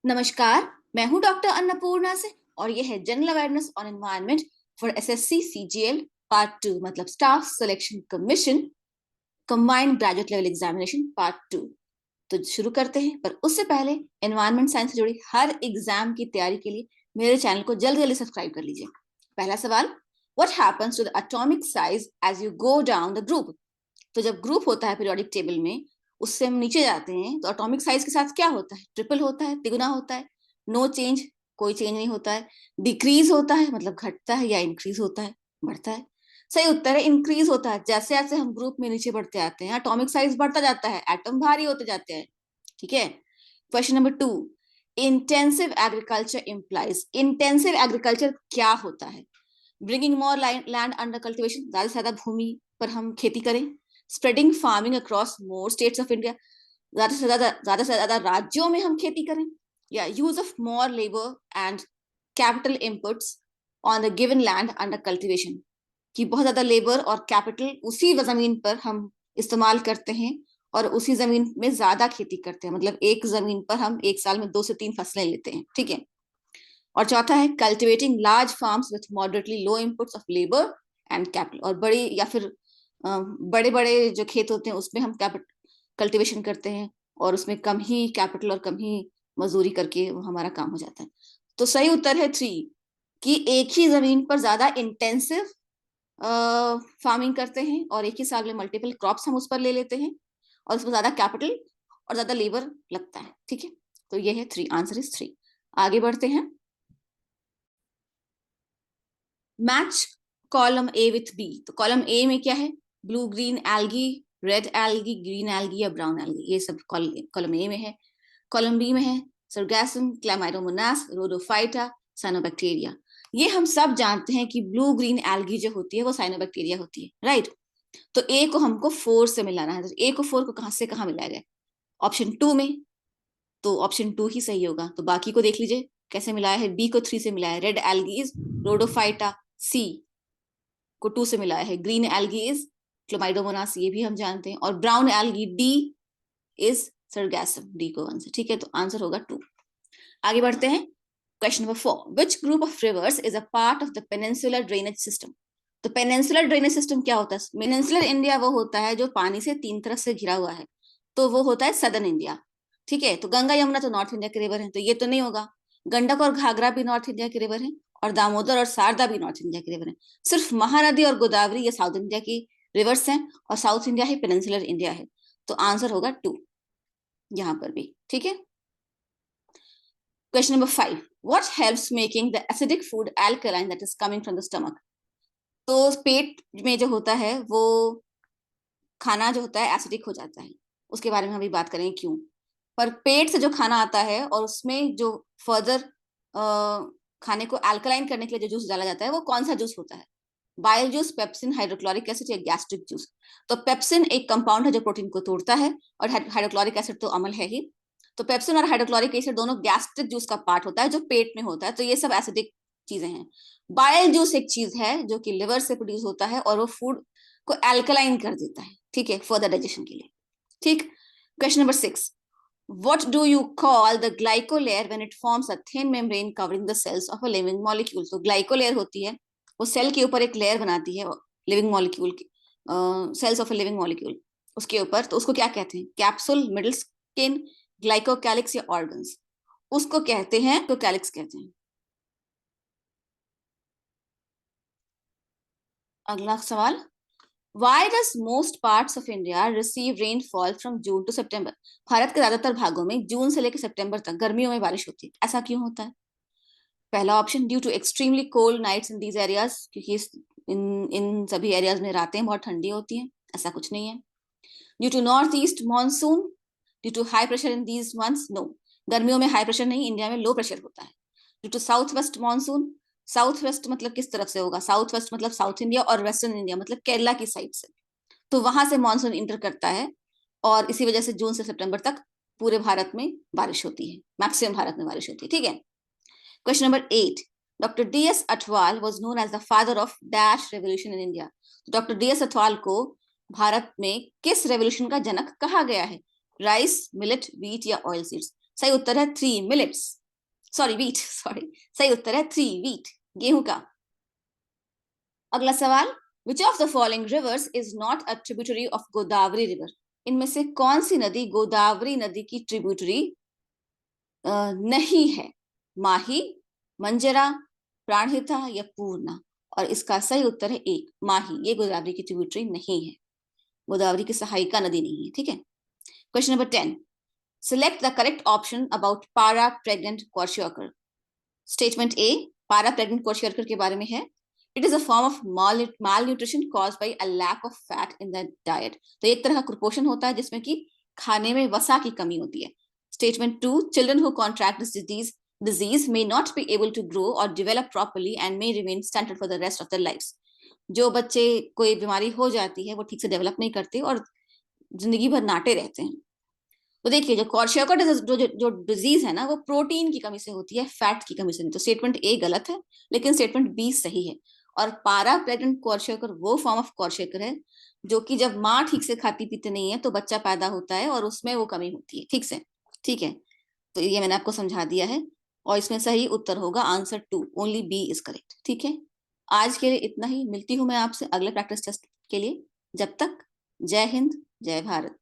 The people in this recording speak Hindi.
नमस्कार, मैं हूं डॉक्टर अन्नपूर्णा से और ये है general awareness on environment for SSC CGL part 2 मतलब staff selection commission combined graduate level examination part 2। तो शुरू करते हैं, पर उससे पहले एनवायरनमेंट साइंस से जुड़ी हर एग्जाम की तैयारी के लिए मेरे चैनल को जल्दी जल्दी सब्सक्राइब कर लीजिए। पहला सवाल, what happens to the atomic size as you go down the group? तो जब ग्रुप होता है पीरियोडिक टेबल में, उससे हम नीचे जाते हैं तो एटॉमिक साइज के साथ क्या होता है? ट्रिपल होता है, तिगुना होता है, नो चेंज, कोई चेंज नहीं होता है, डिक्रीज होता है मतलब घटता है, या इंक्रीज होता है, बढ़ता है। सही उत्तर है इंक्रीज होता है। जैसे जैसे हम ग्रुप में नीचे बढ़ते आते हैं एटॉमिक साइज बढ़ता जाता है, एटम भारी होते जाते हैं। ठीक है। Question number 2, intensive agriculture implies, intensive agriculture क्या होता है? ब्रिंगिंग मोर लैंड अंडर कल्टिवेशन, ज्यादा से ज्यादा भूमि पर हम खेती करें। Spreading farming across more states of India, ज्यादा राज्यों में हम खेती करें। या use of more labour and capital inputs on the given land under cultivation, कि बहुत ज्यादा लेबर और कैपिटल उसी जमीन पर हम इस्तेमाल करते हैं और उसी जमीन में ज्यादा खेती करते हैं, मतलब एक जमीन पर हम एक साल में 2 से 3 फसलें लेते हैं। ठीक है। और चौथा है cultivating large farms with moderately low inputs of labour and capital, और बड़ी या फिर बड़े बड़े जो खेत होते हैं उसमें हम कल्टिवेशन करते हैं और उसमें कम ही कैपिटल और कम ही मजदूरी करके वो हमारा काम हो जाता है। तो सही उत्तर है 3, कि एक ही जमीन पर ज्यादा इंटेंसिव फार्मिंग करते हैं और एक ही साल में मल्टीपल क्रॉप्स हम उस पर ले लेते हैं और उसमें ज्यादा कैपिटल और ज्यादा लेबर लगता है। ठीक है। तो ये है 3, आंसर इज 3। आगे बढ़ते हैं। Match column A with B. तो कॉलम ए में क्या है? Blue green algae, red algae, green algae या ब्राउन एल्गी, ये सब कॉलम ए में है। कॉलम बी में है सरगैसम, क्लैमाइडोमोनास, रोडोफाइटा, साइनोबैक्टीरिया। ये हम सब जानते हैं कि ब्लू ग्रीन एल्गी जो होती है वो साइनोबैक्टीरिया होती है, राइट। तो ए को हमको 4 से मिलाना है, तो ए को 4 को कहां से कहां मिलाया जाए? ऑप्शन 2 में, तो ऑप्शन 2 ही सही होगा। तो बाकी को देख लीजिए कैसे मिलाया है। बी को 3 से मिलाया है, रेड एल्गीज रोडोफाइटा। सी को 2 से मिलाया है, ग्रीन एल्गी इज क्लोमाइडोमोनास, ये भी हम जानते हैं। और brown algae D is sargassum, D को 1 से। ठीक है। तो आंसर होगा 2। आगे बढ़ते हैं। Question number 4, which group of reverse is a part of the peninsular drainage system? तो पेनिनसुलर ड्रेनेज सिस्टम क्या होता है? पेनिनसुलर इंडिया वो होता है जो पानी से 3 तरफ से घिरा हुआ है, तो वो होता है सदर्न इंडिया। ठीक है। तो गंगा यमुना तो नॉर्थ इंडिया के रिवर है, तो ये तो नहीं होगा। गंडक और घाघरा भी नॉर्थ इंडिया के रिवर है, और दामोदर और शारदा भी नॉर्थ इंडिया के रिवर है। सिर्फ महानदी और गोदावरी ये साउथ इंडिया की रिवर्स हैं, और साउथ इंडिया ही पेनिनसुलर इंडिया है। तो आंसर होगा 2 यहां पर भी। ठीक है। Question number 5, what helps making the acidic food alkaline that is coming from the stomach? तो पेट में जो होता है वो खाना जो होता है एसिडिक हो जाता है, उसके बारे में हम भी बात करेंगे क्यों। पर पेट से जो खाना आता है और उसमें जो फर्दर खाने को अल्कलाइन करने के लिए जो जूस डाला जाता है वो कौन सा जूस होता है? Bile juice, pepsin, hydrochloric acid या गैस्ट्रिक जूस? तो पेप्सिन एक कंपाउंड है जो प्रोटीन को तोड़ता है, और हाइड्रोक्लोरिक एसिड तो अम्ल है ही। तो पेप्सिन और हाइड्रोक्लोरिक एसिड दोनों गैस्ट्रिक जूस का पार्ट होता है जो पेट में होता है, तो ये सब एसिडिक चीजें हैं। बाइल जूस एक चीज है जो कि लिवर से प्रोड्यूस होता है और वो फूड को एल्कलाइन कर देता है, ठीक है, फर्दर डाइजेशन के लिए। ठीक। Question number 6, what do you call the glycolayer when it forms a thin membrane covering the cells of a living molecule? तो ग्लाइकोलेयर होती है, वो सेल के ऊपर एक लेयर बनाती है लिविंग मॉलिक्यूल की, cells of a living molecule उसके ऊपर। तो उसको क्या कहते हैं? कैप्सूल, मिडिल स्किन, ग्लाइकोकैलिक्स या ऑर्गन्स? उसको कहते हैं ग्लाइकोकैलिक्स कहते हैं। अगला सवाल, why does most parts of India receive rainfall from June to September? Bharat के ज्यादातर भागों में जून से लेकर सितंबर तक गर्मियों में बारिश होती है, ऐसा क्यों होता है? पहला option, due to extremely cold nights in these areas, क्योंकि इन इन सभी एरियाज में रातें बहुत ठंडी होती हैं, ऐसा कुछ नहीं है। Due to north east monsoon, due to high pressure in these months, no, गर्मियों में हाई प्रेशर नहीं, इंडिया में लो प्रेशर होता है। Due to south west monsoon, south west मतलब किस तरफ से होगा? साउथ वेस्ट मतलब साउथ इंडिया, और वेस्टर्न इंडिया मतलब केरला की साइड से, तो वहां से मानसून इंटर करता है, और इसी वजह से जून से सितंबर तक पूरे भारत में बारिश होती है, मैक्सिमम भारत में बारिश होती है। ठीक है। Question number 8, doctor D S Athwal was known as the father of dash revolution in India. Doctor D S Athwal को भारत में किस रेवोल्यूशन का जनक कहा गया है? राइस, मिलेट, व्हीट या ऑयल सीड्स? सही उत्तर है 3 मिलेट्स, सॉरी वीट, सॉरी, सही उत्तर है 3 वीट, गेहूं का। अगला सवाल, which of the following rivers is not a tributary of Godavari river? इनमें से कौन सी नदी गोदावरी नदी की ट्रिब्यूटरी नहीं है? माही, मंजरा, प्राणहिता या पूर्णा? और इसका सही उत्तर है 1 माही, ये गोदावरी की ट्रिब्यूटरी नहीं है, गोदावरी की सहायिका नदी नहीं है, ठीक है। Question number 10, select the correct option about para pregnant kwashiorkor. Statement A para pregnant kwashiorkor के बारे में है, it is a form of malnutrition caused by a lack of fat in the diet. तो एक तरह का कुपोषण होता है जिसमें कि खाने में वसा की कमी होती है। Statement 2, children who contract this disease may not be able to grow or develop properly and may remain stunted for the rest of their lives। जो बच्चे कोई बीमारी हो जाती है वो ठीक से डेवलप नहीं करते और जिंदगी भर नाटे रहते हैं। तो देखिए जो क्वार्शियोकर जो डिजीज है ना वो प्रोटीन की कमी से होती है, फैट की कमी से नहीं। तो स्टेटमेंट ए गलत है, लेकिन स्टेटमेंट बी सही है। और पारा प्रेग्नेंट क्वार्शियोकर वो फॉर्म ऑफ क्वार्शियोकर है जो कि जब माँ ठीक से खाती पीती नहीं है तो बच्चा पैदा होता है और उसमें वो कमी होती है, ठीक से, ठीक है। तो ये मैंने आपको समझा दिया है और इसमें सही उत्तर होगा answer 2, only B is correct, ठीक है। आज के लिए इतना ही, मिलती हूं मैं आपसे अगले प्रैक्टिस टेस्ट के लिए। जब तक जय हिंद, जय भारत।